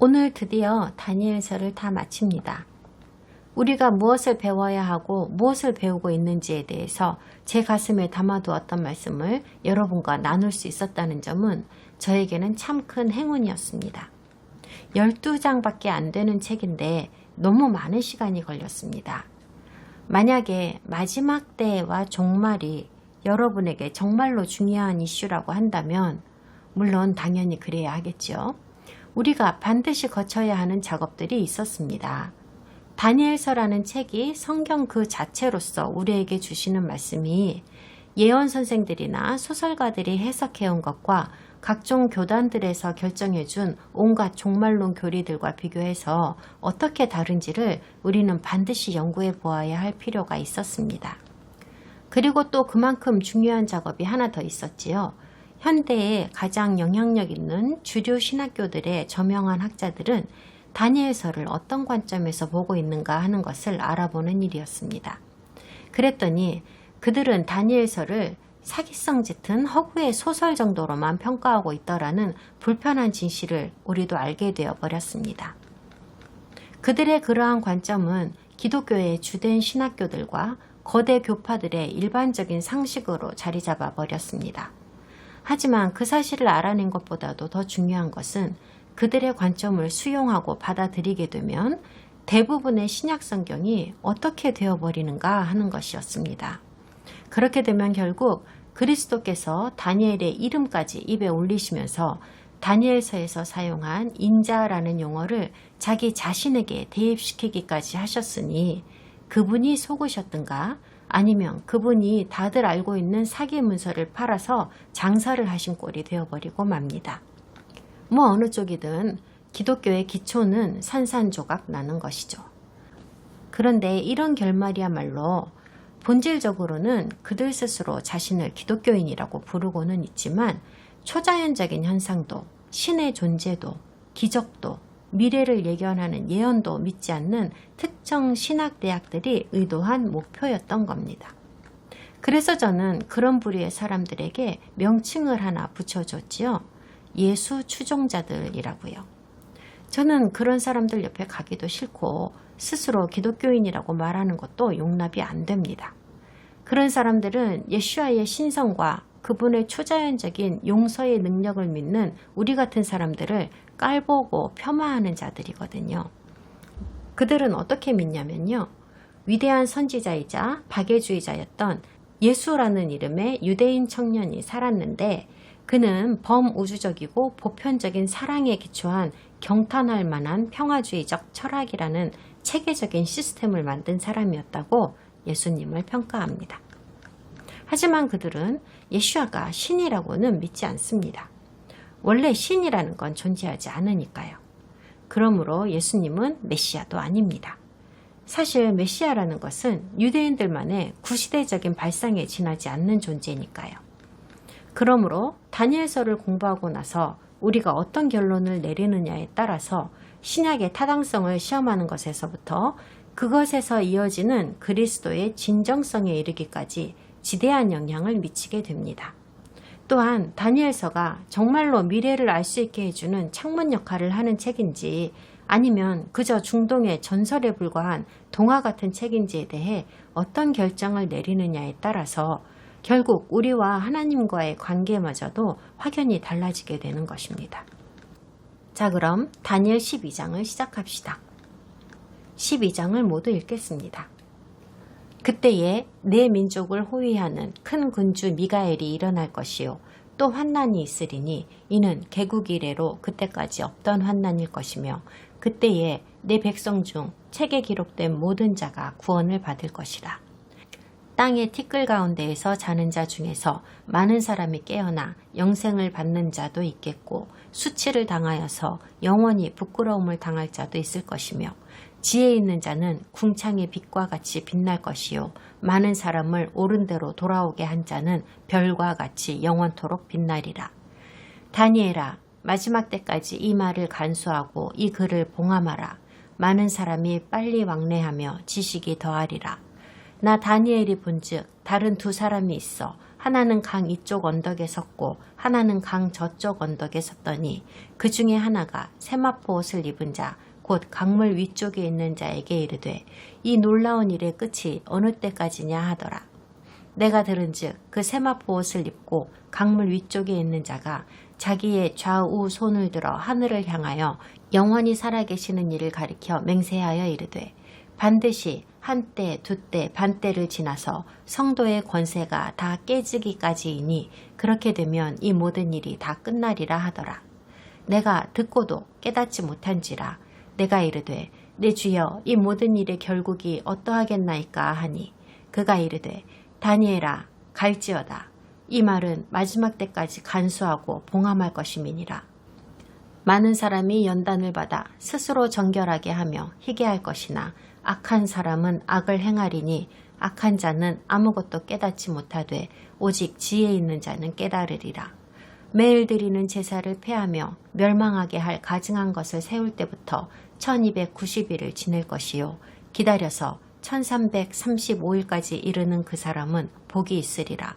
오늘 드디어 다니엘서를 다 마칩니다. 우리가 무엇을 배워야 하고 무엇을 배우고 있는지에 대해서 제 가슴에 담아두었던 말씀을 여러분과 나눌 수 있었다는 점은 저에게는 참 큰 행운이었습니다. 12장밖에 안 되는 책인데 너무 많은 시간이 걸렸습니다. 만약에 마지막 때와 종말이 여러분에게 정말로 중요한 이슈라고 한다면 물론 당연히 그래야 하겠죠. 우리가 반드시 거쳐야 하는 작업들이 있었습니다. 다니엘서라는 책이 성경 그 자체로서 우리에게 주시는 말씀이 예언 선생들이나 소설가들이 해석해온 것과 각종 교단들에서 결정해준 온갖 종말론 교리들과 비교해서 어떻게 다른지를 우리는 반드시 연구해 보아야 할 필요가 있었습니다. 그리고 또 그만큼 중요한 작업이 하나 더 있었지요. 현대에 가장 영향력 있는 주류 신학교들의 저명한 학자들은 다니엘서를 어떤 관점에서 보고 있는가 하는 것을 알아보는 일이었습니다. 그랬더니 그들은 다니엘서를 사기성 짙은 허구의 소설 정도로만 평가하고 있더라는 불편한 진실을 우리도 알게 되어 버렸습니다. 그들의 그러한 관점은 기독교의 주된 신학교들과 거대 교파들의 일반적인 상식으로 자리 잡아 버렸습니다. 하지만 그 사실을 알아낸 것보다도 더 중요한 것은 그들의 관점을 수용하고 받아들이게 되면 대부분의 신약 성경이 어떻게 되어버리는가 하는 것이었습니다. 그렇게 되면 결국 그리스도께서 다니엘의 이름까지 입에 올리시면서 다니엘서에서 사용한 인자라는 용어를 자기 자신에게 대입시키기까지 하셨으니 그분이 속으셨든가 아니면 그분이 다들 알고 있는 사기 문서를 팔아서 장사를 하신 꼴이 되어버리고 맙니다. 뭐 어느 쪽이든 기독교의 기초는 산산조각 나는 것이죠. 그런데 이런 결말이야말로 본질적으로는 그들 스스로 자신을 기독교인이라고 부르고는 있지만 초자연적인 현상도, 신의 존재도, 기적도, 미래를 예견하는 예언도 믿지 않는 특정 신학대학들이 의도한 목표였던 겁니다. 그래서 저는 그런 부류의 사람들에게 명칭을 하나 붙여줬지요. 예수 추종자들이라고요. 저는 그런 사람들 옆에 가기도 싫고 스스로 기독교인이라고 말하는 것도 용납이 안 됩니다. 그런 사람들은 예수와의 신성과 그분의 초자연적인 용서의 능력을 믿는 우리 같은 사람들을 깔보고 폄하하는 자들이거든요. 그들은 어떻게 믿냐면요. 위대한 선지자이자 박애주의자였던 예수라는 이름의 유대인 청년이 살았는데 그는 범우주적이고 보편적인 사랑에 기초한 경탄할 만한 평화주의적 철학이라는 체계적인 시스템을 만든 사람이었다고 예수님을 평가합니다. 하지만 그들은 예수아가 신이라고는 믿지 않습니다. 원래 신이라는 건 존재하지 않으니까요. 그러므로 예수님은 메시아도 아닙니다. 사실 메시아라는 것은 유대인들만의 구시대적인 발상에 지나지 않는 존재니까요. 그러므로 다니엘서를 공부하고 나서 우리가 어떤 결론을 내리느냐에 따라서 신약의 타당성을 시험하는 것에서부터 그것에서 이어지는 그리스도의 진정성에 이르기까지 지대한 영향을 미치게 됩니다. 또한 다니엘서가 정말로 미래를 알 수 있게 해주는 창문 역할을 하는 책인지 아니면 그저 중동의 전설에 불과한 동화 같은 책인지에 대해 어떤 결정을 내리느냐에 따라서 결국 우리와 하나님과의 관계마저도 확연히 달라지게 되는 것입니다. 자, 그럼 다니엘 12장을 시작합시다. 12장을 모두 읽겠습니다. 그때에 내 민족을 호위하는 큰 군주 미가엘이 일어날 것이요 또 환난이 있으리니 이는 개국 이래로 그때까지 없던 환난일 것이며 그때에 내 백성 중 책에 기록된 모든 자가 구원을 받을 것이라. 땅의 티끌 가운데에서 자는 자 중에서 많은 사람이 깨어나 영생을 받는 자도 있겠고 수치를 당하여서 영원히 부끄러움을 당할 자도 있을 것이며 지혜 있는 자는 궁창의 빛과 같이 빛날 것이요 많은 사람을 옳은 대로 돌아오게 한 자는 별과 같이 영원토록 빛나리라. 다니엘아, 마지막 때까지 이 말을 간수하고 이 글을 봉함하라. 많은 사람이 빨리 왕래하며 지식이 더하리라. 나 다니엘이 본즉 다른 두 사람이 있어 하나는 강 이쪽 언덕에 섰고 하나는 강 저쪽 언덕에 섰더니 그 중에 하나가 세마포 옷을 입은 자 곧 강물 위쪽에 있는 자에게 이르되 이 놀라운 일의 끝이 어느 때까지냐 하더라. 내가 들은즉 그 세마포 옷을 입고 강물 위쪽에 있는 자가 자기의 좌우 손을 들어 하늘을 향하여 영원히 살아계시는 이를 가리켜 맹세하여 이르되 반드시 한때 두때 반때를 지나서 성도의 권세가 다 깨지기까지이니 그렇게 되면 이 모든 일이 다 끝나리라 하더라. 내가 듣고도 깨닫지 못한지라 내가 이르되 내 주여 이 모든 일의 결국이 어떠하겠나이까 하니 그가 이르되 다니엘아 갈지어다. 이 말은 마지막 때까지 간수하고 봉함할 것임이니라. 많은 사람이 연단을 받아 스스로 정결하게 하며 희게 할 것이나 악한 사람은 악을 행하리니 악한 자는 아무것도 깨닫지 못하되 오직 지혜 있는 자는 깨달으리라. 매일 드리는 제사를 폐하며 멸망하게 할 가증한 것을 세울 때부터 1290일을 지낼 것이요 기다려서 1335일까지 이르는 그 사람은 복이 있으리라.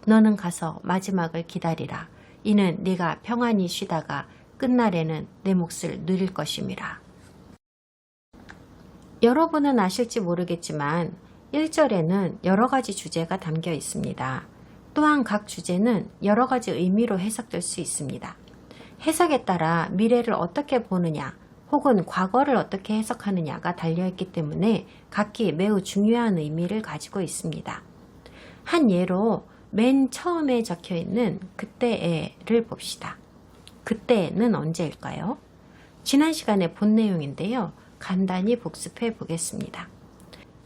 너는 가서 마지막을 기다리라. 이는 네가 평안히 쉬다가 끝날에는 내 몫을 누릴 것임이라. 여러분은 아실지 모르겠지만 1절에는 여러 가지 주제가 담겨 있습니다. 또한 각 주제는 여러 가지 의미로 해석될 수 있습니다. 해석에 따라 미래를 어떻게 보느냐 혹은 과거를 어떻게 해석하느냐가 달려있기 때문에 각기 매우 중요한 의미를 가지고 있습니다. 한 예로 맨 처음에 적혀있는 그때에를 봅시다. 그때는 언제일까요? 지난 시간에 본 내용인데요. 간단히 복습해 보겠습니다.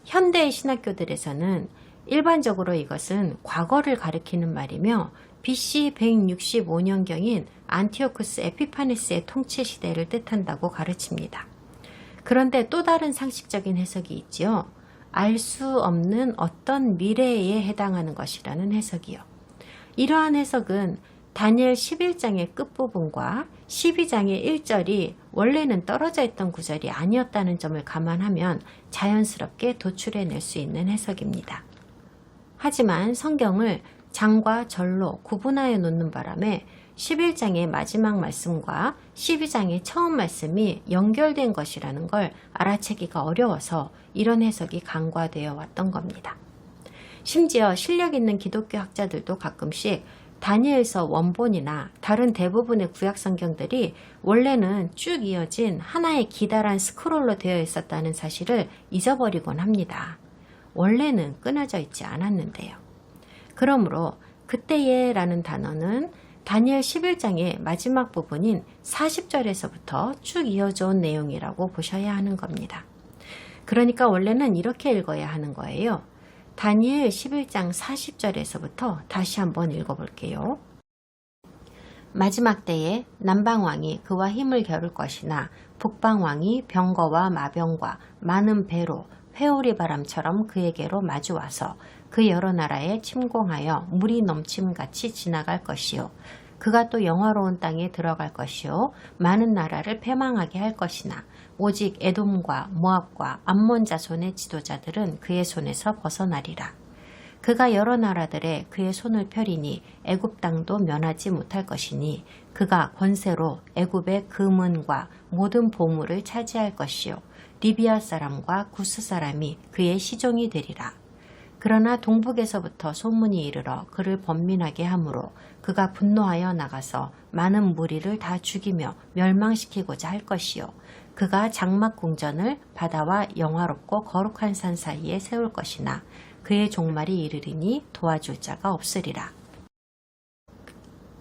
현대의 신학교들에서는 일반적으로 이것은 과거를 가리키는 말이며 BC 165년경인 안티오쿠스 에피파네스의 통치 시대를 뜻한다고 가르칩니다. 그런데 또 다른 상식적인 해석이 있지요. 알 수 없는 어떤 미래에 해당하는 것이라는 해석이요. 이러한 해석은 다니엘 11장의 끝부분과 12장의 1절이 원래는 떨어져 있던 구절이 아니었다는 점을 감안하면 자연스럽게 도출해낼 수 있는 해석입니다. 하지만 성경을 장과 절로 구분하여 놓는 바람에 11장의 마지막 말씀과 12장의 처음 말씀이 연결된 것이라는 걸 알아채기가 어려워서 이런 해석이 간과되어 왔던 겁니다. 심지어 실력 있는 기독교 학자들도 가끔씩 다니엘서 원본이나 다른 대부분의 구약 성경들이 원래는 쭉 이어진 하나의 기다란 스크롤로 되어 있었다는 사실을 잊어버리곤 합니다. 원래는 끊어져 있지 않았는데요. 그러므로 그때에 라는 단어는 다니엘 11장의 마지막 부분인 40절에서부터 쭉 이어져 온 내용이라고 보셔야 하는 겁니다. 그러니까 원래는 이렇게 읽어야 하는 거예요. 다니엘 11장 40절에서부터 다시 한번 읽어볼게요. 마지막 때에 남방왕이 그와 힘을 겨룰 것이나 북방왕이 병거와 마병과 많은 배로 회오리 바람처럼 그에게로 마주와서 그 여러 나라에 침공하여 물이 넘침같이 지나갈 것이요. 그가 또 영화로운 땅에 들어갈 것이요. 많은 나라를 패망하게 할 것이나 오직 에돔과 모압과 암몬 자손의 지도자들은 그의 손에서 벗어나리라. 그가 여러 나라들에 그의 손을 펴리니 애굽 땅도 면하지 못할 것이니 그가 권세로 애굽의 금은과 모든 보물을 차지할 것이요. 리비아 사람과 구스 사람이 그의 시종이 되리라. 그러나 동북에서부터 소문이 이르러 그를 번민하게 하므로 그가 분노하여 나가서 많은 무리를 다 죽이며 멸망시키고자 할 것이요. 그가 장막 궁전을 바다와 영화롭고 거룩한 산 사이에 세울 것이나 그의 종말이 이르리니 도와줄 자가 없으리라.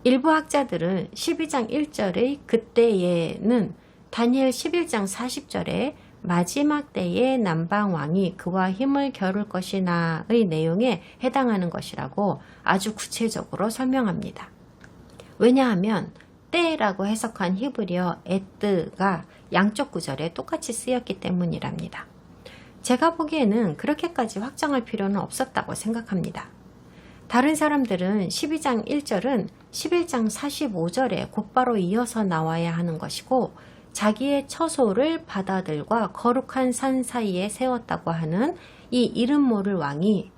일부 학자들은 12장 1절의 그때에는 다니엘 11장 40절에 마지막 때에 남방왕이 그와 힘을 겨룰 것이나의 내용에 해당하는 것이라고 아주 구체적으로 설명합니다. 왜냐하면 때라고 해석한 히브리어 에뜨가 양쪽 구절에 똑같이 쓰였기 때문이랍니다. 제가 보기에는 그렇게까지 확정할 필요는 없었다고 생각합니다. 다른 사람들은 12장 1절은 11장 45절에 곧바로 이어서 나와야 하는 것이고 자기의 처소를 바다들과 거룩한 산 사이에 세웠다고 하는 이 이름 모를 왕이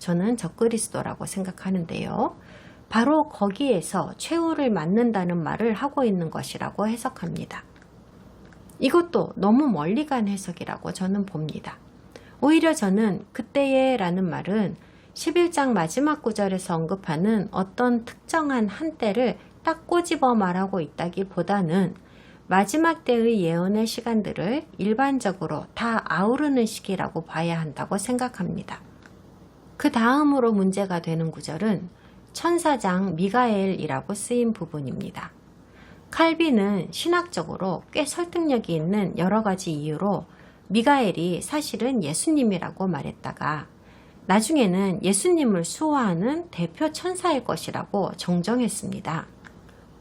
저는 적그리스도라고 생각하는데요. 바로 거기에서 최후를 맞는다는 말을 하고 있는 것이라고 해석합니다. 이것도 너무 멀리 간 해석이라고 저는 봅니다. 오히려 저는 그때에 라는 말은 11장 마지막 구절에서 언급하는 어떤 특정한 한때를 딱 꼬집어 말하고 있다기보다는 마지막 때의 예언의 시간들을 일반적으로 다 아우르는 시기라고 봐야 한다고 생각합니다. 그 다음으로 문제가 되는 구절은 천사장 미가엘이라고 쓰인 부분입니다. 칼빈은 신학적으로 꽤 설득력이 있는 여러 가지 이유로 미가엘이 사실은 예수님이라고 말했다가 나중에는 예수님을 수호하는 대표 천사일 것이라고 정정했습니다.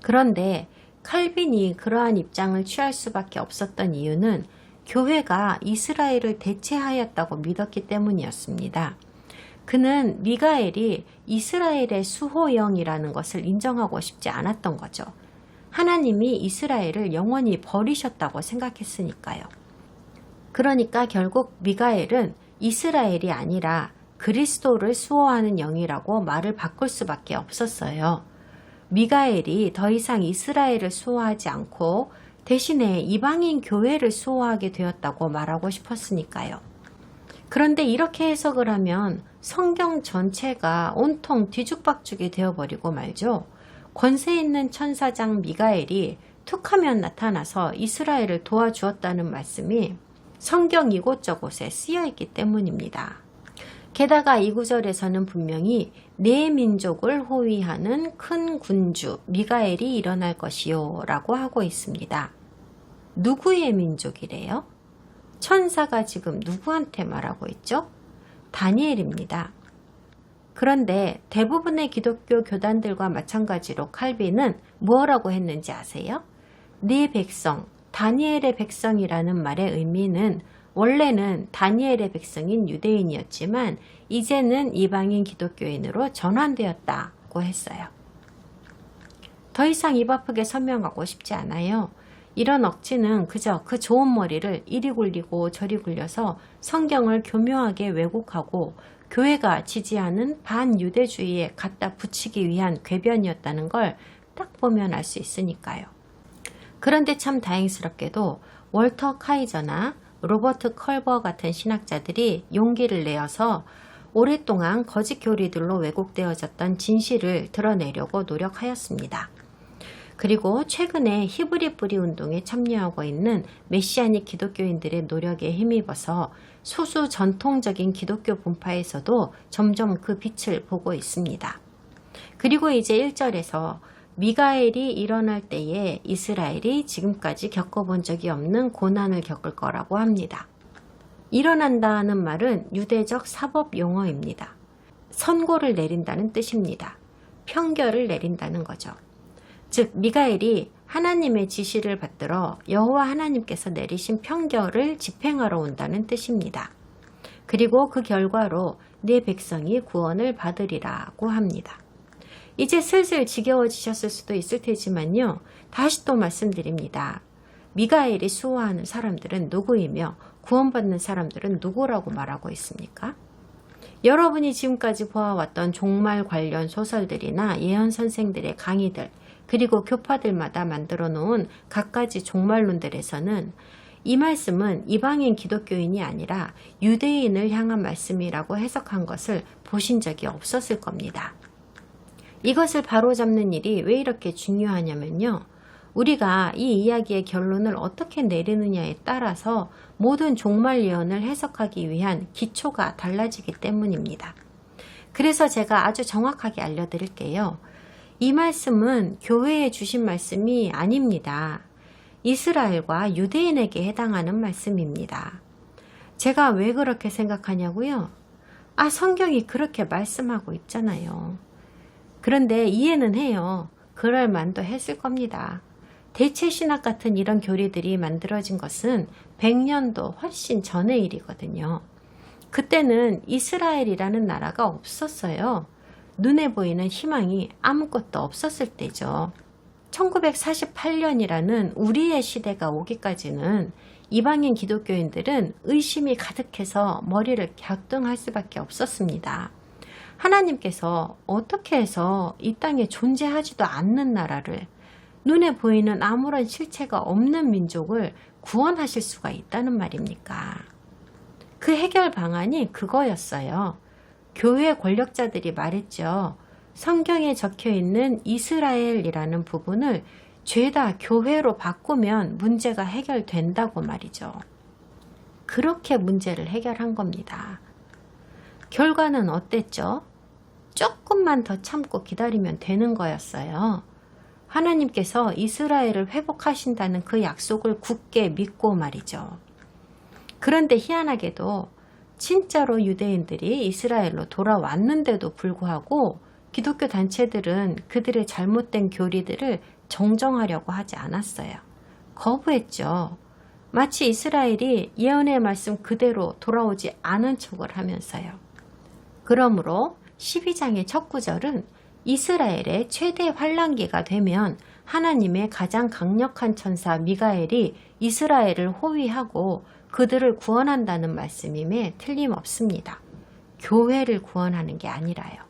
그런데 칼빈이 그러한 입장을 취할 수밖에 없었던 이유는 교회가 이스라엘을 대체하였다고 믿었기 때문이었습니다. 그는 미가엘이 이스라엘의 수호영이라는 것을 인정하고 싶지 않았던 거죠. 하나님이 이스라엘을 영원히 버리셨다고 생각했으니까요. 그러니까 결국 미가엘은 이스라엘이 아니라 그리스도를 수호하는 영이라고 말을 바꿀 수밖에 없었어요. 미가엘이 더 이상 이스라엘을 수호하지 않고 대신에 이방인 교회를 수호하게 되었다고 말하고 싶었으니까요. 그런데 이렇게 해석을 하면 성경 전체가 온통 뒤죽박죽이 되어버리고 말죠. 권세 있는 천사장 미가엘이 툭하면 나타나서 이스라엘을 도와주었다는 말씀이 성경 이곳저곳에 쓰여있기 때문입니다. 게다가 이 구절에서는 분명히 내 민족을 호위하는 큰 군주 미가엘이 일어날 것이요 라고 하고 있습니다. 누구의 민족이래요? 천사가 지금 누구한테 말하고 있죠? 다니엘입니다. 그런데 대부분의 기독교 교단들과 마찬가지로 칼빈은 뭐라고 했는지 아세요? 네 백성, 다니엘의 백성이라는 말의 의미는 원래는 다니엘의 백성인 유대인이었지만 이제는 이방인 기독교인으로 전환되었다고 했어요. 더 이상 입 아프게 설명하고 싶지 않아요. 이런 억지는 그저 그 좋은 머리를 이리 굴리고 저리 굴려서 성경을 교묘하게 왜곡하고 교회가 지지하는 반유대주의에 갖다 붙이기 위한 궤변이었다는 걸 딱 보면 알 수 있으니까요. 그런데 참 다행스럽게도 월터 카이저나 로버트 컬버 같은 신학자들이 용기를 내어서 오랫동안 거짓 교리들로 왜곡되어졌던 진실을 드러내려고 노력하였습니다. 그리고 최근에 히브리 뿌리 운동에 참여하고 있는 메시아닉 기독교인들의 노력에 힘입어서 소수 전통적인 기독교 분파에서도 점점 그 빛을 보고 있습니다. 그리고 이제 1절에서 미가엘이 일어날 때에 이스라엘이 지금까지 겪어본 적이 없는 고난을 겪을 거라고 합니다. 일어난다는 말은 유대적 사법 용어입니다. 선고를 내린다는 뜻입니다. 평결을 내린다는 거죠. 즉 미가엘이 하나님의 지시를 받들어 여호와 하나님께서 내리신 평결을 집행하러 온다는 뜻입니다. 그리고 그 결과로 네 백성이 구원을 받으리라고 합니다. 이제 슬슬 지겨워지셨을 수도 있을 테지만요. 다시 또 말씀드립니다. 미가엘이 수호하는 사람들은 누구이며 구원받는 사람들은 누구라고 말하고 있습니까? 여러분이 지금까지 보아왔던 종말 관련 소설들이나 예언 선생들의 강의들 그리고 교파들마다 만들어 놓은 갖가지 종말론들에서는 이 말씀은 이방인 기독교인이 아니라 유대인을 향한 말씀이라고 해석한 것을 보신 적이 없었을 겁니다. 이것을 바로잡는 일이 왜 이렇게 중요하냐면요. 우리가 이 이야기의 결론을 어떻게 내리느냐에 따라서 모든 종말 예언을 해석하기 위한 기초가 달라지기 때문입니다. 그래서 제가 아주 정확하게 알려드릴게요. 이 말씀은 교회에 주신 말씀이 아닙니다. 이스라엘과 유대인에게 해당하는 말씀입니다. 제가 왜 그렇게 생각하냐고요? 성경이 그렇게 말씀하고 있잖아요. 그런데 이해는 해요. 그럴 만도 했을 겁니다. 대체신학 같은 이런 교리들이 만들어진 것은 100년도 훨씬 전의 일이거든요. 그때는 이스라엘이라는 나라가 없었어요. 눈에 보이는 희망이 아무것도 없었을 때죠. 1948년이라는 우리의 시대가 오기까지는 이방인 기독교인들은 의심이 가득해서 머리를 갸우뚱할 수밖에 없었습니다. 하나님께서 어떻게 해서 이 땅에 존재하지도 않는 나라를, 눈에 보이는 아무런 실체가 없는 민족을 구원하실 수가 있다는 말입니까? 그 해결 방안이 그거였어요. 교회 권력자들이 말했죠. 성경에 적혀있는 이스라엘이라는 부분을 죄다 교회로 바꾸면 문제가 해결된다고 말이죠. 그렇게 문제를 해결한 겁니다. 결과는 어땠죠? 조금만 더 참고 기다리면 되는 거였어요. 하나님께서 이스라엘을 회복하신다는 그 약속을 굳게 믿고 말이죠. 그런데 희한하게도 진짜로 유대인들이 이스라엘로 돌아왔는데도 불구하고 기독교 단체들은 그들의 잘못된 교리들을 정정하려고 하지 않았어요. 거부했죠. 마치 이스라엘이 예언의 말씀 그대로 돌아오지 않은 척을 하면서요. 그러므로 12장의 첫 구절은 이스라엘의 최대 환란기가 되면 하나님의 가장 강력한 천사 미가엘이 이스라엘을 호위하고 그들을 구원한다는 말씀임에 틀림없습니다. 교회를 구원하는 게 아니라요.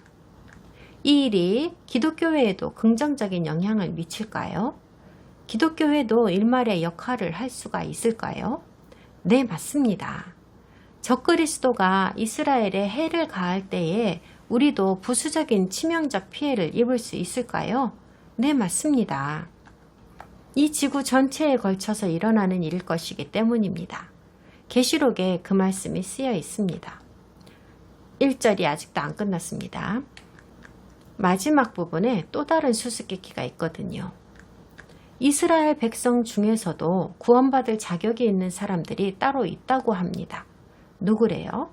이 일이 기독교회에도 긍정적인 영향을 미칠까요? 기독교회도 일말의 역할을 할 수가 있을까요? 네, 맞습니다. 적그리스도가 이스라엘에 해를 가할 때에 우리도 부수적인 치명적 피해를 입을 수 있을까요? 네, 맞습니다. 이 지구 전체에 걸쳐서 일어나는 일일 것이기 때문입니다. 계시록에 그 말씀이 쓰여 있습니다. 1절이 아직도 안 끝났습니다. 마지막 부분에 또 다른 수수께끼가 있거든요. 이스라엘 백성 중에서도 구원받을 자격이 있는 사람들이 따로 있다고 합니다. 누구래요?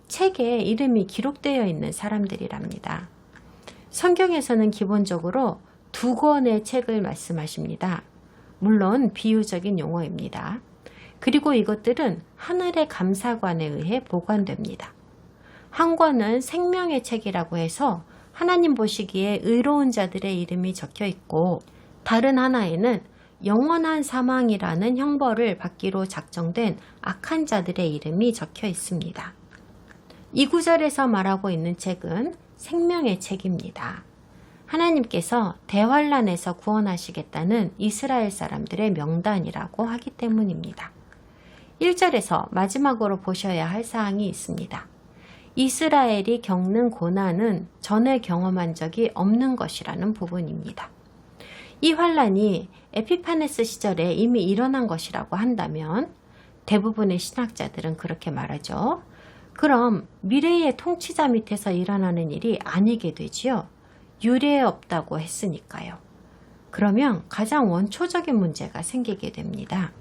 책에 이름이 기록되어 있는 사람들이랍니다. 성경에서는 기본적으로 2권의 책을 말씀하십니다. 물론 비유적인 용어입니다. 그리고 이것들은 하늘의 감사관에 의해 보관됩니다. 한 권은 생명의 책이라고 해서 하나님 보시기에 의로운 자들의 이름이 적혀 있고, 다른 하나에는 영원한 사망이라는 형벌을 받기로 작정된 악한 자들의 이름이 적혀 있습니다. 이 구절에서 말하고 있는 책은 생명의 책입니다. 하나님께서 대환란에서 구원하시겠다는 이스라엘 사람들의 명단이라고 하기 때문입니다. 1절에서 마지막으로 보셔야 할 사항이 있습니다. 이스라엘이 겪는 고난은 전에 경험한 적이 없는 것이라는 부분입니다. 이 환란이 에피파네스 시절에 이미 일어난 것이라고 한다면 대부분의 신학자들은 그렇게 말하죠. 그럼 미래의 통치자 밑에서 일어나는 일이 아니게 되지요. 유례 없다고 했으니까요. 그러면 가장 원초적인 문제가 생기게 됩니다.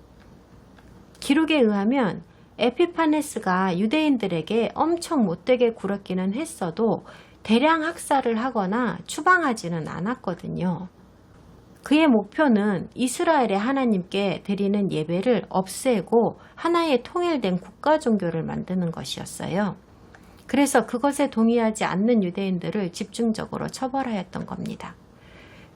기록에 의하면 에피파네스가 유대인들에게 엄청 못되게 굴었기는 했어도 대량 학살을 하거나 추방하지는 않았거든요. 그의 목표는 이스라엘의 하나님께 드리는 예배를 없애고 하나의 통일된 국가 종교를 만드는 것이었어요. 그래서 그것에 동의하지 않는 유대인들을 집중적으로 처벌하였던 겁니다.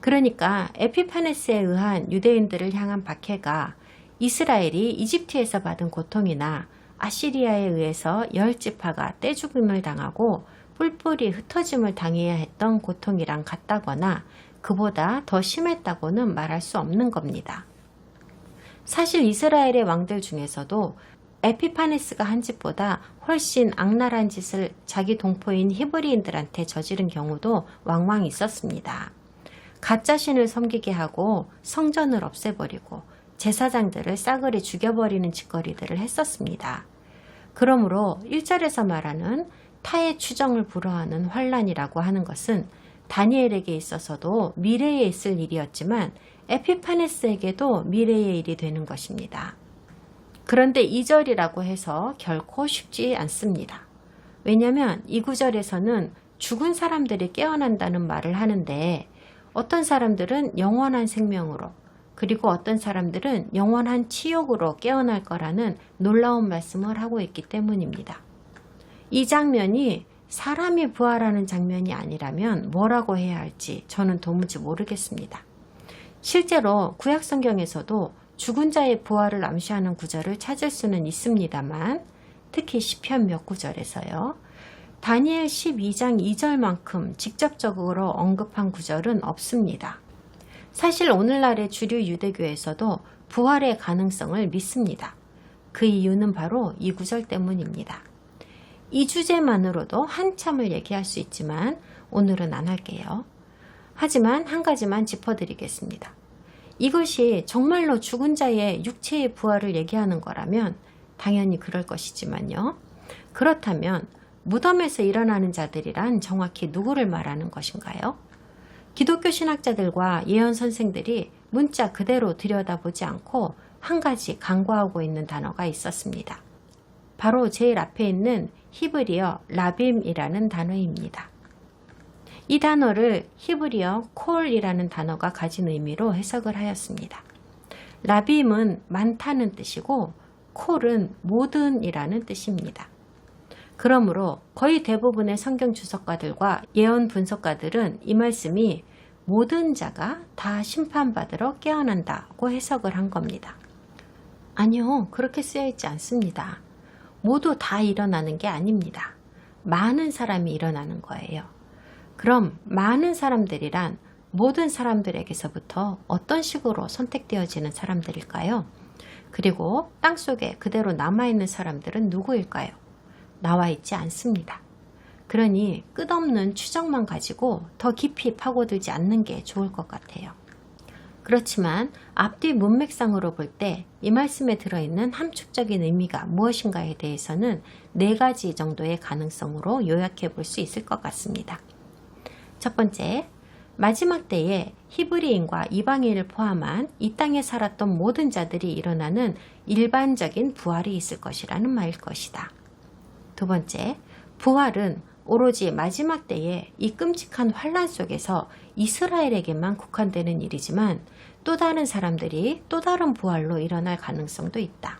그러니까 에피파네스에 의한 유대인들을 향한 박해가 이스라엘이 이집트에서 받은 고통이나 아시리아에 의해서 10지파가 떼죽임을 당하고 뿔뿔이 흩어짐을 당해야 했던 고통이랑 같다거나 그보다 더 심했다고는 말할 수 없는 겁니다. 사실 이스라엘의 왕들 중에서도 에피파네스가 한 짓보다 훨씬 악랄한 짓을 자기 동포인 히브리인들한테 저지른 경우도 왕왕 있었습니다. 가짜 신을 섬기게 하고 성전을 없애버리고 제사장들을 싸그리 죽여버리는 짓거리들을 했었습니다. 그러므로 1절에서 말하는 타의 추정을 불허하는 환란이라고 하는 것은 다니엘에게 있어서도 미래에 있을 일이었지만 에피파네스에게도 미래의 일이 되는 것입니다. 그런데 2절이라고 해서 결코 쉽지 않습니다. 왜냐하면 이 구절에서는 죽은 사람들이 깨어난다는 말을 하는데 어떤 사람들은 영원한 생명으로 그리고 어떤 사람들은 영원한 치욕으로 깨어날 거라는 놀라운 말씀을 하고 있기 때문입니다. 이 장면이 사람이 부활하는 장면이 아니라면 뭐라고 해야 할지 저는 도무지 모르겠습니다. 실제로 구약 성경에서도 죽은 자의 부활을 암시하는 구절을 찾을 수는 있습니다만 특히 시편 몇 구절에서요. 다니엘 12장 2절만큼 직접적으로 언급한 구절은 없습니다. 사실 오늘날의 주류 유대교에서도 부활의 가능성을 믿습니다. 그 이유는 바로 이 구절 때문입니다. 이 주제만으로도 한참을 얘기할 수 있지만 오늘은 안 할게요. 하지만 한 가지만 짚어드리겠습니다. 이것이 정말로 죽은 자의 육체의 부활을 얘기하는 거라면 당연히 그럴 것이지만요. 그렇다면 무덤에서 일어나는 자들이란 정확히 누구를 말하는 것인가요? 기독교 신학자들과 예언 선생들이 문자 그대로 들여다보지 않고 한 가지 간과하고 있는 단어가 있었습니다. 바로 제일 앞에 있는 히브리어 라빔이라는 단어입니다. 이 단어를 히브리어 콜이라는 단어가 가진 의미로 해석을 하였습니다. 라빔은 많다는 뜻이고 콜은 모든이라는 뜻입니다. 그러므로 거의 대부분의 성경 주석가들과 예언 분석가들은 이 말씀이 모든 자가 다 심판받으러 깨어난다고 해석을 한 겁니다. 아니요, 그렇게 쓰여 있지 않습니다. 모두 다 일어나는 게 아닙니다. 많은 사람이 일어나는 거예요. 그럼 많은 사람들이란 모든 사람들에게서부터 어떤 식으로 선택되어지는 사람들일까요? 그리고 땅속에 그대로 남아있는 사람들은 누구일까요? 나와 있지 않습니다. 그러니 끝없는 추정만 가지고 더 깊이 파고들지 않는 게 좋을 것 같아요. 그렇지만 앞뒤 문맥상으로 볼 때 이 말씀에 들어있는 함축적인 의미가 무엇인가에 대해서는 4가지 정도의 가능성으로 요약해 볼 수 있을 것 같습니다. 첫 번째, 마지막 때에 히브리인과 이방인을 포함한 이 땅에 살았던 모든 자들이 일어나는 일반적인 부활이 있을 것이라는 말일 것이다. 두 번째, 부활은 오로지 마지막 때에 이 끔찍한 환란 속에서 이스라엘에게만 국한되는 일이지만 또 다른 사람들이 또 다른 부활로 일어날 가능성도 있다.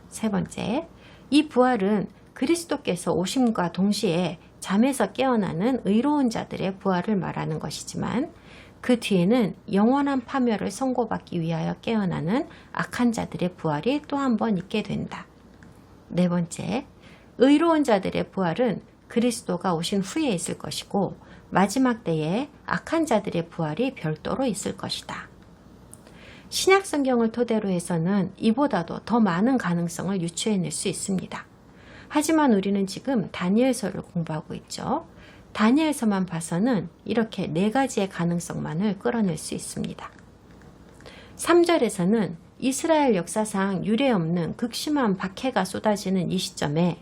세 번째, 이 부활은 그리스도께서 오심과 동시에 잠에서 깨어나는 의로운 자들의 부활을 말하는 것이지만 그 뒤에는 영원한 파멸을 선고받기 위하여 깨어나는 악한 자들의 부활이 또 한 번 있게 된다. 네 번째, 의로운 자들의 부활은 그리스도가 오신 후에 있을 것이고 마지막 때에 악한 자들의 부활이 별도로 있을 것이다. 신약 성경을 토대로 해서는 이보다도 더 많은 가능성을 유추해낼 수 있습니다. 하지만 우리는 지금 다니엘서를 공부하고 있죠. 다니엘서만 봐서는 이렇게 4가지의 가능성만을 끌어낼 수 있습니다. 3절에서는 이스라엘 역사상 유례없는 극심한 박해가 쏟아지는 이 시점에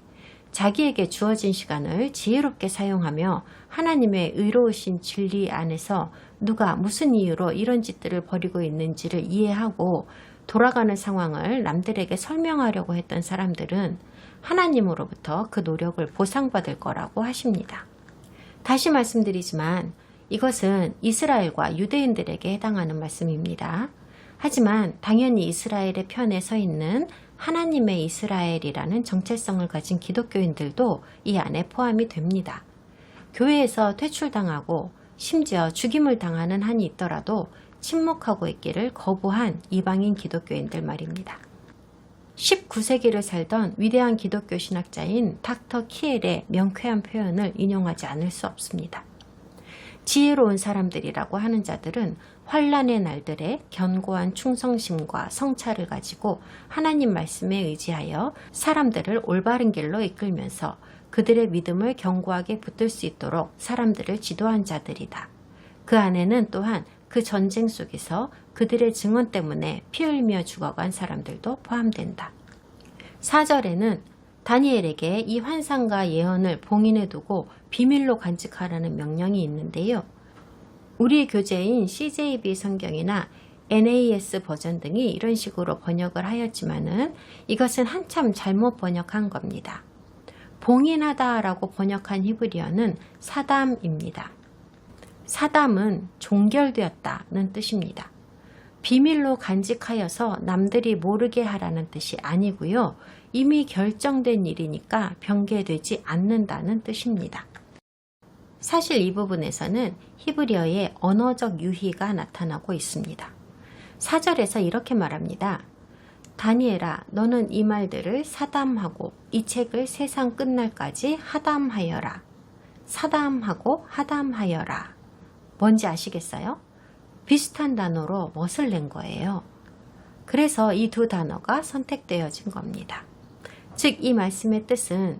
자기에게 주어진 시간을 지혜롭게 사용하며 하나님의 의로우신 진리 안에서 누가 무슨 이유로 이런 짓들을 벌이고 있는지를 이해하고 돌아가는 상황을 남들에게 설명하려고 했던 사람들은 하나님으로부터 그 노력을 보상받을 거라고 하십니다. 다시 말씀드리지만 이것은 이스라엘과 유대인들에게 해당하는 말씀입니다. 하지만 당연히 이스라엘의 편에 서 있는 하나님의 이스라엘이라는 정체성을 가진 기독교인들도 이 안에 포함이 됩니다. 교회에서 퇴출당하고 심지어 죽임을 당하는 한이 있더라도 침묵하고 있기를 거부한 이방인 기독교인들 말입니다. 19세기를 살던 위대한 기독교 신학자인 닥터 키엘의 명쾌한 표현을 인용하지 않을 수 없습니다. 지혜로운 사람들이라고 하는 자들은 환란의 날들에 견고한 충성심과 성찰을 가지고 하나님 말씀에 의지하여 사람들을 올바른 길로 이끌면서 그들의 믿음을 견고하게 붙들 수 있도록 사람들을 지도한 자들이다. 그 안에는 또한 그 전쟁 속에서 그들의 증언 때문에 피 흘리며 죽어간 사람들도 포함된다. 4절에는 다니엘에게 이 환상과 예언을 봉인해 두고 비밀로 간직하라는 명령이 있는데요. 우리 교재인 CJB 성경이나 NAS 버전 등이 이런 식으로 번역을 하였지만은 이것은 한참 잘못 번역한 겁니다. 봉인하다라고 번역한 히브리어는 사담입니다. 사담은 종결되었다는 뜻입니다. 비밀로 간직하여서 남들이 모르게 하라는 뜻이 아니고요. 이미 결정된 일이니까 변개되지 않는다는 뜻입니다. 사실 이 부분에서는 히브리어의 언어적 유희가 나타나고 있습니다. 4절에서 이렇게 말합니다. 다니엘아, 너는 이 말들을 사담하고 이 책을 세상 끝날까지 하담하여라. 사담하고 하담하여라. 뭔지 아시겠어요? 비슷한 단어로 멋을 낸 거예요. 그래서 이 두 단어가 선택되어진 겁니다. 즉, 이 말씀의 뜻은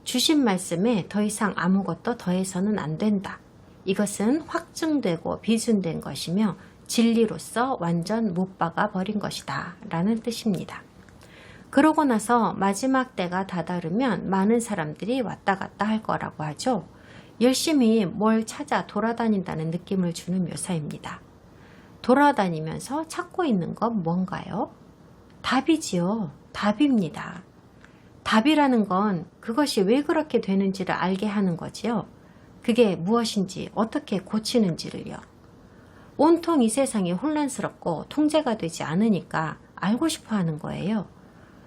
주신 말씀에 더 이상 아무것도 더해서는 안 된다. 이것은 확증되고 비준된 것이며 진리로서 완전 못 박아 버린 것이다 라는 뜻입니다. 그러고 나서 마지막 때가 다다르면 많은 사람들이 왔다 갔다 할 거라고 하죠. 열심히 뭘 찾아 돌아다닌다는 느낌을 주는 묘사입니다. 돌아다니면서 찾고 있는 건 뭔가요? 답이지요. 답입니다. 답이라는 건 그것이 왜 그렇게 되는지를 알게 하는 거지요. 그게 무엇인지 어떻게 고치는지를요. 온통 이 세상이 혼란스럽고 통제가 되지 않으니까 알고 싶어 하는 거예요.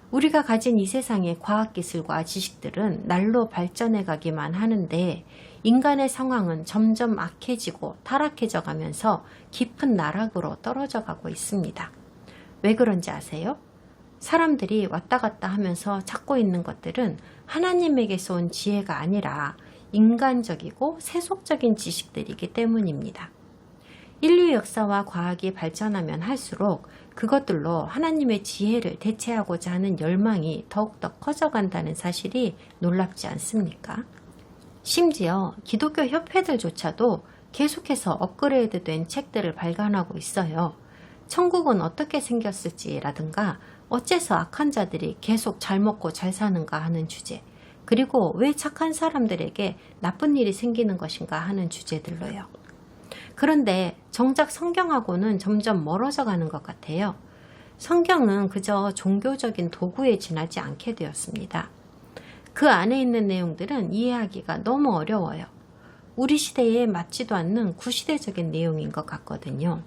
우리가 가진 이 세상의 과학기술과 지식들은 날로 발전해 가기만 하는데 인간의 상황은 점점 악해지고 타락해져 가면서 깊은 나락으로 떨어져 가고 있습니다. 왜 그런지 아세요? 사람들이 왔다 갔다 하면서 찾고 있는 것들은 하나님에게서 온 지혜가 아니라 인간적이고 세속적인 지식들이기 때문입니다. 인류 역사와 과학이 발전하면 할수록 그것들로 하나님의 지혜를 대체하고자 하는 열망이 더욱더 커져간다는 사실이 놀랍지 않습니까? 심지어 기독교 협회들조차도 계속해서 업그레이드된 책들을 발간하고 있어요. 천국은 어떻게 생겼을지라든가 어째서 악한 자들이 계속 잘 먹고 잘 사는가 하는 주제, 그리고 왜 착한 사람들에게 나쁜 일이 생기는 것인가 하는 주제들로요. 그런데 정작 성경하고는 점점 멀어져 가는 것 같아요. 성경은 그저 종교적인 도구에 지나지 않게 되었습니다. 그 안에 있는 내용들은 이해하기가 너무 어려워요. 우리 시대에 맞지도 않는 구시대적인 내용인 것 같거든요.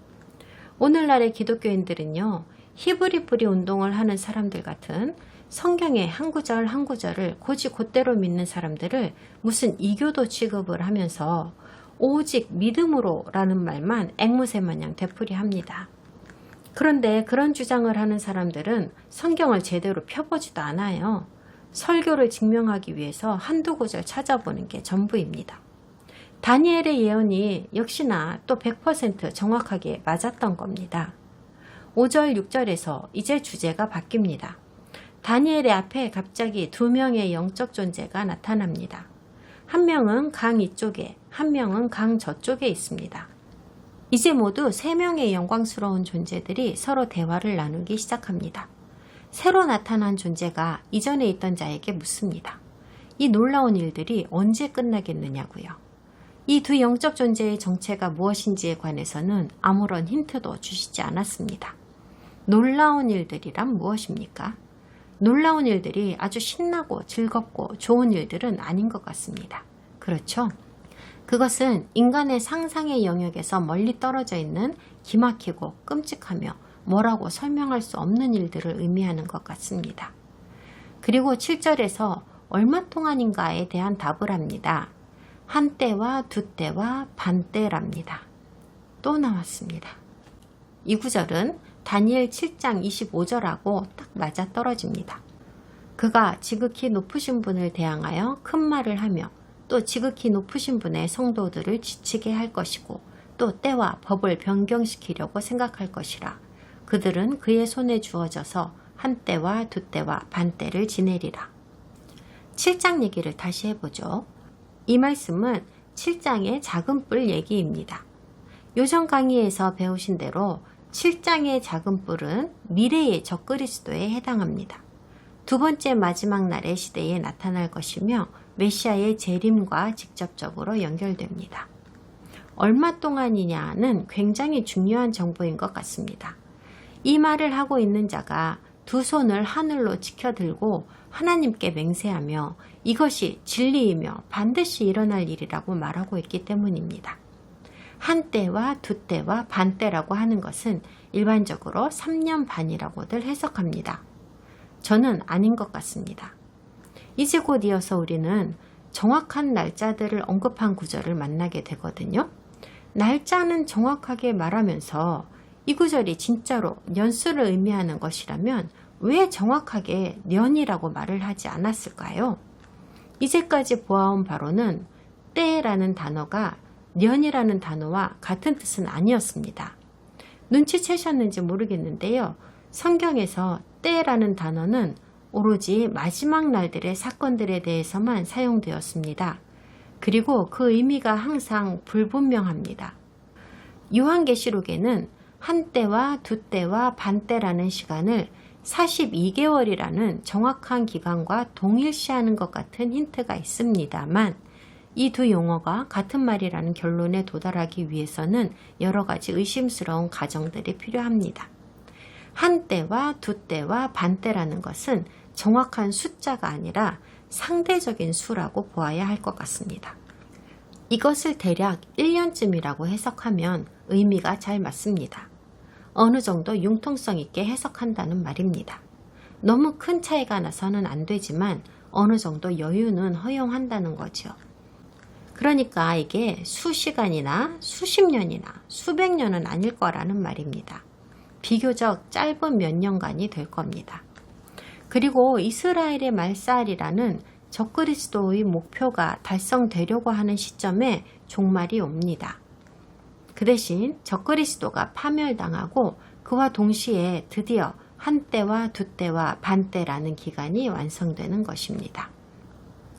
오늘날의 기독교인들은요, 히브리 뿌리 운동을 하는 사람들 같은 성경의 한 구절 한 구절을 곧이곧대로 믿는 사람들을 무슨 이교도 취급을 하면서 오직 믿음으로 라는 말만 앵무새 마냥 되풀이합니다. 그런데 그런 주장을 하는 사람들은 성경을 제대로 펴보지도 않아요. 설교를 증명하기 위해서 한두 구절 찾아보는 게 전부입니다. 다니엘의 예언이 역시나 또 100% 정확하게 맞았던 겁니다. 5절, 6절에서 이제 주제가 바뀝니다. 다니엘의 앞에 갑자기 두 명의 영적 존재가 나타납니다. 한 명은 강 이쪽에, 한 명은 강 저쪽에 있습니다. 이제 모두 세 명의 영광스러운 존재들이 서로 대화를 나누기 시작합니다. 새로 나타난 존재가 이전에 있던 자에게 묻습니다. 이 놀라운 일들이 언제 끝나겠느냐고요. 이 두 영적 존재의 정체가 무엇인지에 관해서는 아무런 힌트도 주시지 않았습니다. 놀라운 일들이란 무엇입니까? 놀라운 일들이 아주 신나고 즐겁고 좋은 일들은 아닌 것 같습니다. 그렇죠? 그것은 인간의 상상의 영역에서 멀리 떨어져 있는 기막히고 끔찍하며 뭐라고 설명할 수 없는 일들을 의미하는 것 같습니다. 그리고 7절에서 얼마 동안인가에 대한 답을 합니다. 한 때와 두 때와 반 때랍니다. 또 나왔습니다. 이 구절은 다니엘 7장 25절하고 딱 맞아떨어집니다. 그가 지극히 높으신 분을 대항하여 큰 말을 하며 또 지극히 높으신 분의 성도들을 지치게 할 것이고 또 때와 법을 변경시키려고 생각할 것이라. 그들은 그의 손에 주어져서 한 때와 두 때와 반 때를 지내리라. 7장 얘기를 다시 해보죠. 이 말씀은 7장의 작은 뿔 얘기입니다. 요전 강의에서 배우신 대로 7장의 작은 뿔은 미래의 적그리스도에 해당합니다. 두 번째 마지막 날의 시대에 나타날 것이며 메시아의 재림과 직접적으로 연결됩니다. 얼마 동안이냐는 굉장히 중요한 정보인 것 같습니다. 이 말을 하고 있는 자가 두 손을 하늘로 치켜들고 하나님께 맹세하며 이것이 진리이며 반드시 일어날 일이라고 말하고 있기 때문입니다. 한 때와 두 때와 반 때라고 하는 것은 일반적으로 3년 반이라고들 해석합니다. 저는 아닌 것 같습니다. 이제 곧 이어서 우리는 정확한 날짜들을 언급한 구절을 만나게 되거든요. 날짜는 정확하게 말하면서 이 구절이 진짜로 연수를 의미하는 것이라면 왜 정확하게 년이라고 말을 하지 않았을까요? 이제까지 보아온 바로는 때라는 단어가 년이라는 단어와 같은 뜻은 아니었습니다. 눈치채셨는지 모르겠는데요. 성경에서 때라는 단어는 오로지 마지막 날들의 사건들에 대해서만 사용되었습니다. 그리고 그 의미가 항상 불분명합니다. 요한계시록에는 한 때와 두 때와 반 때라는 시간을 42개월이라는 정확한 기간과 동일시하는 것 같은 힌트가 있습니다만 이 두 용어가 같은 말이라는 결론에 도달하기 위해서는 여러 가지 의심스러운 가정들이 필요합니다. 한 때와 두 때와 반 때라는 것은 정확한 숫자가 아니라 상대적인 수라고 보아야 할 것 같습니다. 이것을 대략 1년쯤이라고 해석하면 의미가 잘 맞습니다. 어느 정도 융통성 있게 해석한다는 말입니다. 너무 큰 차이가 나서는 안 되지만 어느 정도 여유는 허용한다는 거죠. 그러니까 이게 수시간이나 수십 년이나 수백 년은 아닐 거라는 말입니다. 비교적 짧은 몇 년간이 될 겁니다. 그리고 이스라엘의 말살이라는 적그리스도의 목표가 달성되려고 하는 시점에 종말이 옵니다. 그 대신 적그리스도가 파멸당하고 그와 동시에 드디어 한 때와 두 때와 반 때라는 기간이 완성되는 것입니다.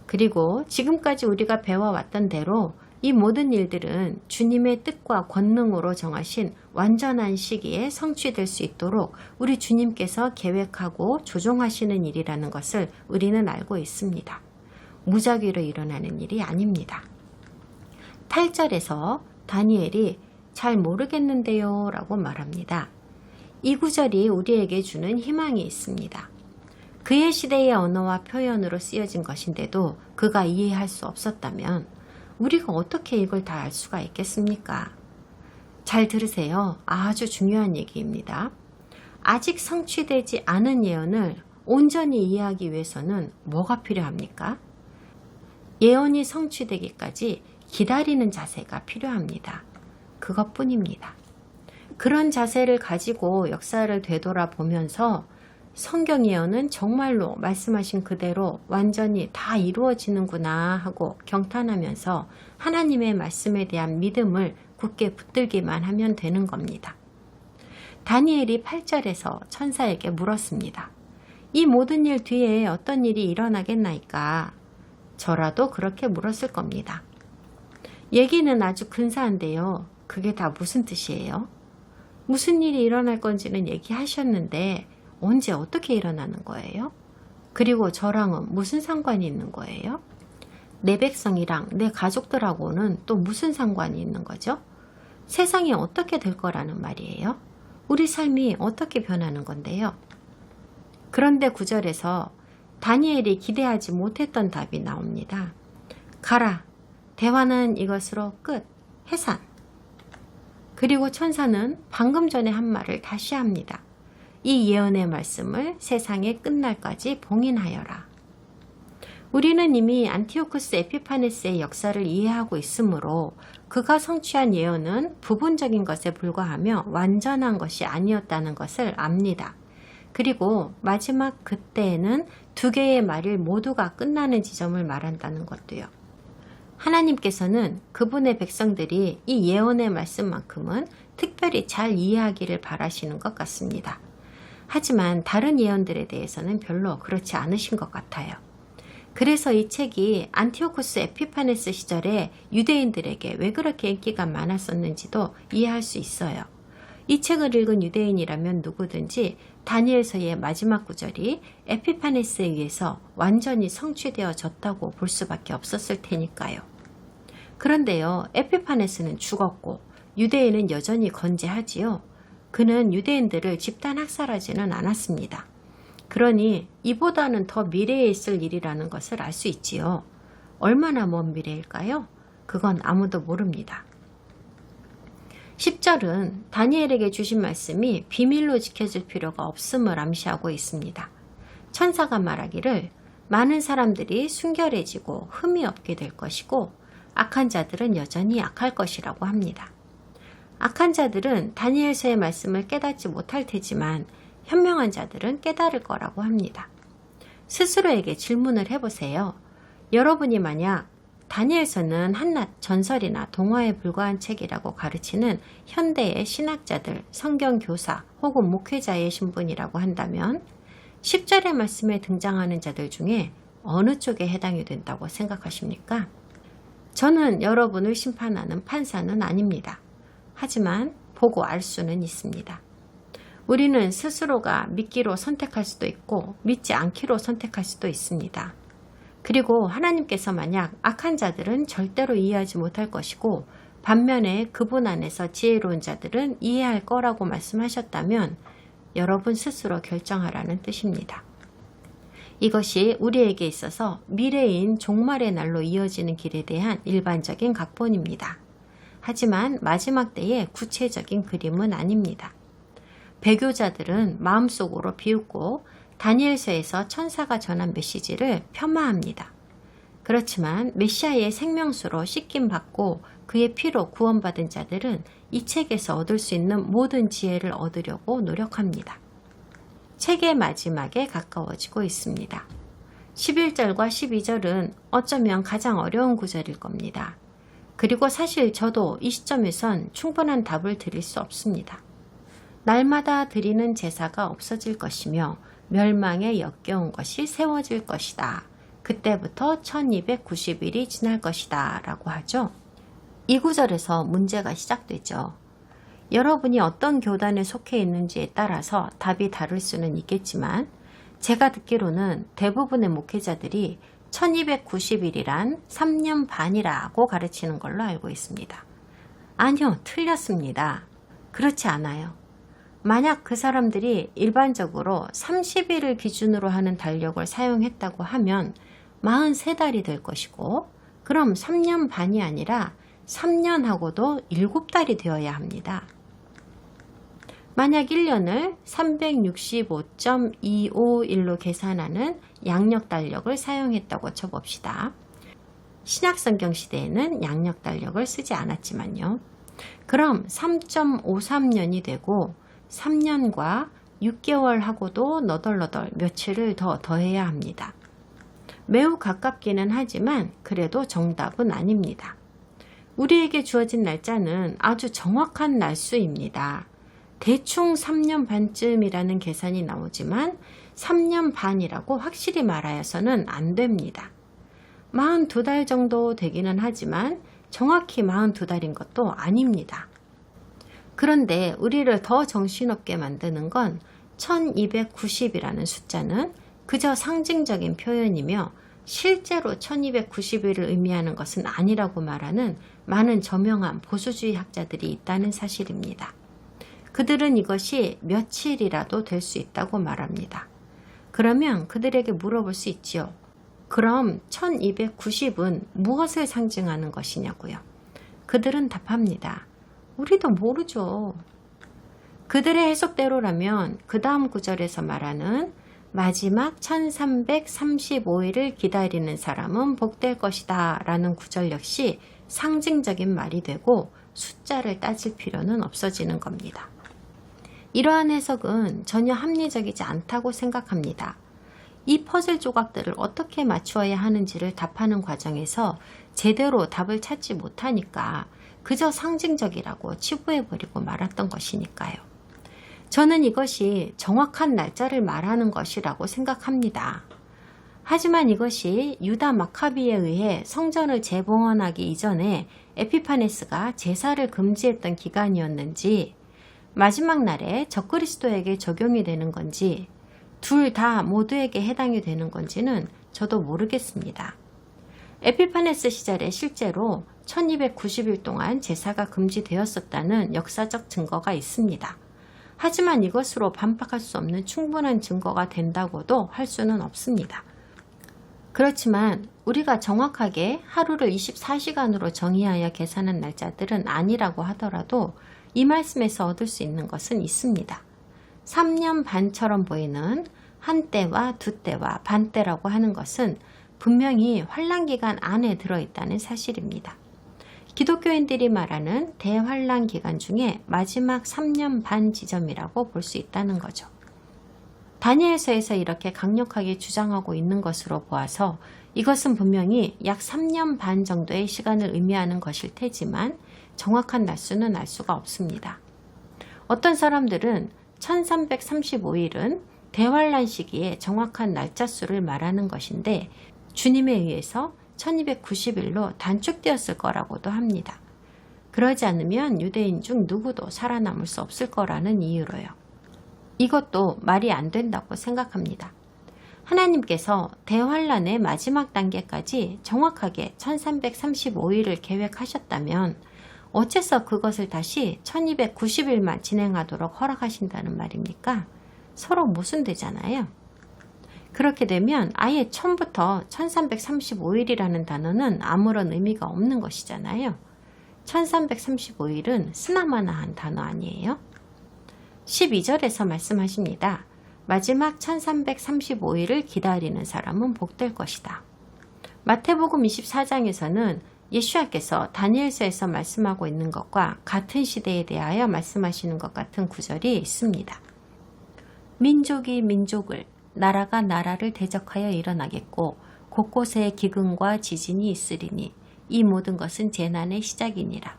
그리고 지금까지 우리가 배워왔던 대로 이 모든 일들은 주님의 뜻과 권능으로 정하신 완전한 시기에 성취될 수 있도록 우리 주님께서 계획하고 조종하시는 일이라는 것을 우리는 알고 있습니다. 무작위로 일어나는 일이 아닙니다. 8절에서 다니엘이 잘 모르겠는데요 라고 말합니다. 이 구절이 우리에게 주는 희망이 있습니다. 그의 시대의 언어와 표현으로 쓰여진 것인데도 그가 이해할 수 없었다면 우리가 어떻게 이걸 다 알 수가 있겠습니까? 잘 들으세요. 아주 중요한 얘기입니다. 아직 성취되지 않은 예언을 온전히 이해하기 위해서는 뭐가 필요합니까? 예언이 성취되기까지 기다리는 자세가 필요합니다. 그것뿐입니다. 그런 자세를 가지고 역사를 되돌아보면서 성경 예언은 정말로 말씀하신 그대로 완전히 다 이루어지는구나 하고 경탄하면서 하나님의 말씀에 대한 믿음을 굳게 붙들기만 하면 되는 겁니다. 다니엘이 8절에서 천사에게 물었습니다. 이 모든 일 뒤에 어떤 일이 일어나겠나이까? 저라도 그렇게 물었을 겁니다. 얘기는 아주 근사한데요. 그게 다 무슨 뜻이에요? 무슨 일이 일어날 건지는 얘기하셨는데 언제 어떻게 일어나는 거예요? 그리고 저랑은 무슨 상관이 있는 거예요? 내 백성이랑 내 가족들하고는 또 무슨 상관이 있는 거죠? 세상이 어떻게 될 거라는 말이에요? 우리 삶이 어떻게 변하는 건데요? 그런데 9절에서 다니엘이 기대하지 못했던 답이 나옵니다. 가라. 대화는 이것으로 끝. 해산. 그리고 천사는 방금 전에 한 말을 다시 합니다. 이 예언의 말씀을 세상의 끝날까지 봉인하여라. 우리는 이미 안티오쿠스 에피파네스의 역사를 이해하고 있으므로 그가 성취한 예언은 부분적인 것에 불과하며 완전한 것이 아니었다는 것을 압니다. 그리고 마지막 그때에는 두 개의 말일 모두가 끝나는 지점을 말한다는 것도요. 하나님께서는 그분의 백성들이 이 예언의 말씀만큼은 특별히 잘 이해하기를 바라시는 것 같습니다. 하지만 다른 예언들에 대해서는 별로 그렇지 않으신 것 같아요. 그래서 이 책이 안티오쿠스 에피파네스 시절에 유대인들에게 왜 그렇게 인기가 많았었는지도 이해할 수 있어요. 이 책을 읽은 유대인이라면 누구든지 다니엘서의 마지막 구절이 에피파네스에 의해서 완전히 성취되어졌다고 볼 수밖에 없었을 테니까요. 그런데요, 에피파네스는 죽었고 유대인은 여전히 건재하지요. 그는 유대인들을 집단 학살하지는 않았습니다. 그러니 이보다는 더 미래에 있을 일이라는 것을 알 수 있지요. 얼마나 먼 미래일까요? 그건 아무도 모릅니다. 10절은 다니엘에게 주신 말씀이 비밀로 지켜질 필요가 없음을 암시하고 있습니다. 천사가 말하기를 많은 사람들이 순결해지고 흠이 없게 될 것이고 악한 자들은 여전히 악할 것이라고 합니다. 악한 자들은 다니엘서의 말씀을 깨닫지 못할 테지만 현명한 자들은 깨달을 거라고 합니다. 스스로에게 질문을 해보세요. 여러분이 만약 다니엘서는 한낱 전설이나 동화에 불과한 책이라고 가르치는 현대의 신학자들, 성경교사 혹은 목회자의 신분이라고 한다면 10절의 말씀에 등장하는 자들 중에 어느 쪽에 해당이 된다고 생각하십니까? 저는 여러분을 심판하는 판사는 아닙니다. 하지만 보고 알 수는 있습니다. 우리는 스스로가 믿기로 선택할 수도 있고 믿지 않기로 선택할 수도 있습니다. 그리고 하나님께서 만약 악한 자들은 절대로 이해하지 못할 것이고 반면에 그분 안에서 지혜로운 자들은 이해할 거라고 말씀하셨다면 여러분 스스로 결정하라는 뜻입니다. 이것이 우리에게 있어서 미래인 종말의 날로 이어지는 길에 대한 일반적인 각본입니다. 하지만 마지막 때의 구체적인 그림은 아닙니다. 배교자들은 마음속으로 비웃고 다니엘서에서 천사가 전한 메시지를 폄하합니다. 그렇지만 메시아의 생명수로 씻김받고 그의 피로 구원받은 자들은 이 책에서 얻을 수 있는 모든 지혜를 얻으려고 노력합니다. 책의 마지막에 가까워지고 있습니다. 11절과 12절은 어쩌면 가장 어려운 구절일 겁니다. 그리고 사실 저도 이 시점에선 충분한 답을 드릴 수 없습니다. 날마다 드리는 제사가 없어질 것이며 멸망에 역겨운 것이 세워질 것이다. 그때부터 1290일이 지날 것이다 라고 하죠. 이 구절에서 문제가 시작되죠. 여러분이 어떤 교단에 속해 있는지에 따라서 답이 다를 수는 있겠지만 제가 듣기로는 대부분의 목회자들이 1290일이란 3년 반이라고 가르치는 걸로 알고 있습니다. 아니요, 틀렸습니다. 그렇지 않아요. 만약 그 사람들이 일반적으로 30일을 기준으로 하는 달력을 사용했다고 하면 43달이 될 것이고 그럼 3년 반이 아니라 3년하고도 7달이 되어야 합니다. 만약 1년을 365.251로 계산하는 양력 달력을 사용했다고 쳐봅시다. 신약성경 시대에는 양력 달력을 쓰지 않았지만요. 그럼 3.53년이 되고 3년과 6개월하고도 너덜너덜 며칠을 더 더해야 합니다. 매우 가깝기는 하지만 그래도 정답은 아닙니다. 우리에게 주어진 날짜는 아주 정확한 날수입니다. 대충 3년 반쯤이라는 계산이 나오지만 3년 반이라고 확실히 말하여서는 안 됩니다. 42달 정도 되기는 하지만 정확히 42달인 것도 아닙니다. 그런데 우리를 더 정신없게 만드는 건 1290이라는 숫자는 그저 상징적인 표현이며 실제로 1290일을 의미하는 것은 아니라고 말하는 많은 저명한 보수주의 학자들이 있다는 사실입니다. 그들은 이것이 며칠이라도 될 수 있다고 말합니다. 그러면 그들에게 물어볼 수 있지요. 그럼 1290은 무엇을 상징하는 것이냐고요. 그들은 답합니다. 우리도 모르죠. 그들의 해석대로라면 그 다음 구절에서 말하는 마지막 1335일을 기다리는 사람은 복될 것이다 라는 구절 역시 상징적인 말이 되고 숫자를 따질 필요는 없어지는 겁니다. 이러한 해석은 전혀 합리적이지 않다고 생각합니다. 이 퍼즐 조각들을 어떻게 맞추어야 하는지를 답하는 과정에서 제대로 답을 찾지 못하니까 그저 상징적이라고 치부해버리고 말았던 것이니까요. 저는 이것이 정확한 날짜를 말하는 것이라고 생각합니다. 하지만 이것이 유다 마카비에 의해 성전을 재봉헌하기 이전에 에피파네스가 제사를 금지했던 기간이었는지 마지막 날에 적그리스도에게 적용이 되는 건지 둘 다 모두에게 해당이 되는 건지는 저도 모르겠습니다. 에피파네스 시절에 실제로 1290일 동안 제사가 금지되었었다는 역사적 증거가 있습니다. 하지만 이것으로 반박할 수 없는 충분한 증거가 된다고도 할 수는 없습니다. 그렇지만 우리가 정확하게 하루를 24시간으로 정의하여 계산한 날짜들은 아니라고 하더라도 이 말씀에서 얻을 수 있는 것은 있습니다. 3년 반처럼 보이는 한때와 두때와 반때라고 하는 것은 분명히 환란기간 안에 들어있다는 사실입니다. 기독교인들이 말하는 대환란 기간 중에 마지막 3년 반 지점이라고 볼 수 있다는 거죠. 다니엘서에서 이렇게 강력하게 주장하고 있는 것으로 보아서 이것은 분명히 약 3년 반 정도의 시간을 의미하는 것일 테지만 정확한 날수는 알 수가 없습니다. 어떤 사람들은 1335일은 대환란 시기에 정확한 날짜 수를 말하는 것인데 주님에 의해서 1290일로 단축되었을 거라고도 합니다. 그러지 않으면 유대인 중 누구도 살아남을 수 없을 거라는 이유로요. 이것도 말이 안 된다고 생각합니다. 하나님께서 대환란의 마지막 단계까지 정확하게 1335일을 계획하셨다면 어째서 그것을 다시 1290일만 진행하도록 허락하신다는 말입니까? 서로 모순되잖아요. 그렇게 되면 아예 처음부터 1335일이라는 단어는 아무런 의미가 없는 것이잖아요. 1335일은 쓰나마나한 단어 아니에요? 12절에서 말씀하십니다. 마지막 1335일을 기다리는 사람은 복될 것이다. 마태복음 24장에서는 예수님께서 다니엘서에서 말씀하고 있는 것과 같은 시대에 대하여 말씀하시는 것 같은 구절이 있습니다. 민족이 민족을, 나라가 나라를 대적하여 일어나겠고 곳곳에 기근과 지진이 있으리니 이 모든 것은 재난의 시작이니라.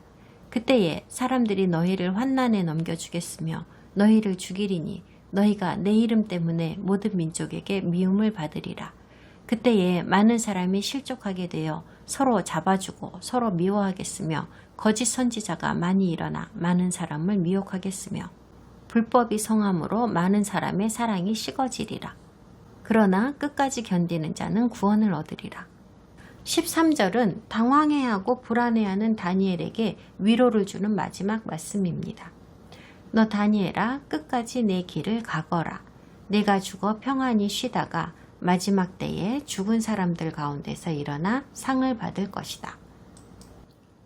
그때에 사람들이 너희를 환난에 넘겨주겠으며 너희를 죽이리니 너희가 내 이름 때문에 모든 민족에게 미움을 받으리라. 그때에 많은 사람이 실족하게 되어 서로 잡아주고 서로 미워하겠으며 거짓 선지자가 많이 일어나 많은 사람을 미혹하겠으며 불법이 성함으로 많은 사람의 사랑이 식어지리라. 그러나 끝까지 견디는 자는 구원을 얻으리라. 13절은 당황해하고 불안해하는 다니엘에게 위로를 주는 마지막 말씀입니다. 너 다니엘아, 끝까지 내 길을 가거라. 내가 죽어 평안히 쉬다가 마지막 때에 죽은 사람들 가운데서 일어나 상을 받을 것이다.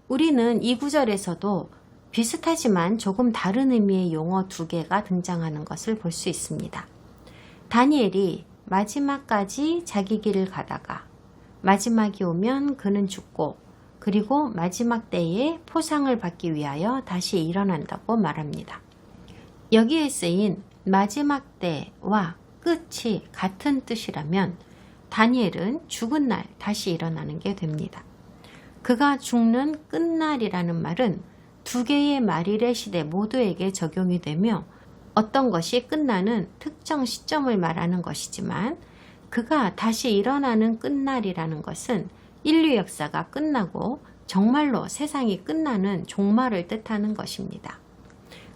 우리는 이 구절에서도 비슷하지만 조금 다른 의미의 용어 두 개가 등장하는 것을 볼 수 있습니다. 다니엘이 마지막까지 자기 길을 가다가 마지막이 오면 그는 죽고 그리고 마지막 때에 포상을 받기 위하여 다시 일어난다고 말합니다. 여기에 쓰인 마지막 때와 끝이 같은 뜻이라면 다니엘은 죽은 날 다시 일어나는 게 됩니다. 그가 죽는 끝날이라는 말은 두 개의 말일의 시대 모두에게 적용이 되며 어떤 것이 끝나는 특정 시점을 말하는 것이지만 그가 다시 일어나는 끝날이라는 것은 인류 역사가 끝나고 정말로 세상이 끝나는 종말을 뜻하는 것입니다.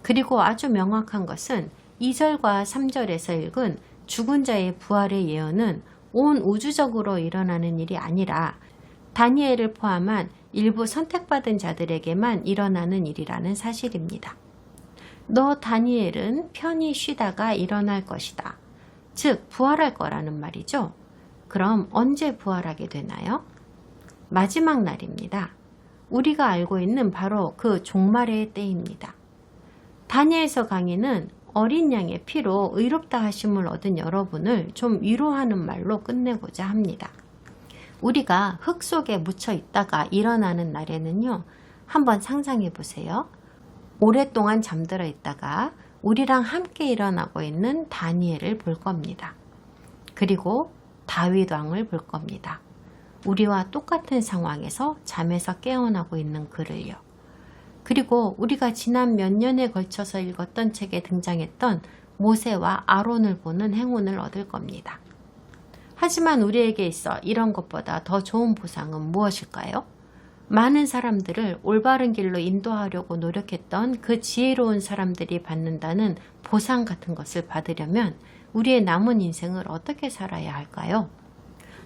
그리고 아주 명확한 것은 2절과 3절에서 읽은 죽은 자의 부활의 예언은 온 우주적으로 일어나는 일이 아니라 다니엘을 포함한 일부 선택받은 자들에게만 일어나는 일이라는 사실입니다. 너 다니엘은 편히 쉬다가 일어날 것이다. 즉 부활할 거라는 말이죠. 그럼 언제 부활하게 되나요? 마지막 날입니다. 우리가 알고 있는 바로 그 종말의 때입니다. 다니엘서 강의는 어린 양의 피로 의롭다 하심을 얻은 여러분을 좀 위로하는 말로 끝내고자 합니다. 우리가 흙 속에 묻혀 있다가 일어나는 날에는요, 한번 상상해 보세요. 오랫동안 잠들어 있다가 우리랑 함께 일어나고 있는 다니엘을 볼 겁니다. 그리고 다윗 왕을 볼 겁니다. 우리와 똑같은 상황에서 잠에서 깨어나고 있는 그를요. 그리고 우리가 지난 몇 년에 걸쳐서 읽었던 책에 등장했던 모세와 아론을 보는 행운을 얻을 겁니다. 하지만 우리에게 있어 이런 것보다 더 좋은 보상은 무엇일까요? 많은 사람들을 올바른 길로 인도하려고 노력했던 그 지혜로운 사람들이 받는다는 보상 같은 것을 받으려면 우리의 남은 인생을 어떻게 살아야 할까요?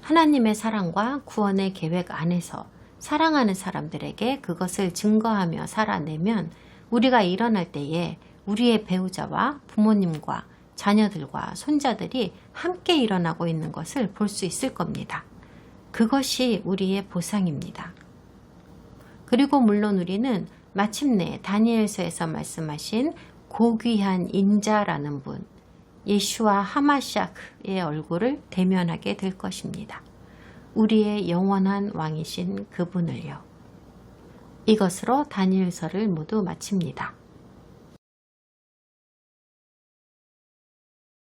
하나님의 사랑과 구원의 계획 안에서 사랑하는 사람들에게 그것을 증거하며 살아내면 우리가 일어날 때에 우리의 배우자와 부모님과 자녀들과 손자들이 함께 일어나고 있는 것을 볼 수 있을 겁니다. 그것이 우리의 보상입니다. 그리고 물론 우리는 마침내 다니엘서에서 말씀하신 고귀한 인자라는 분, 예슈아 하마샤크의 얼굴을 대면하게 될 것입니다. 우리의 영원한 왕이신 그분을요. 이것으로 다니엘서를 모두 마칩니다.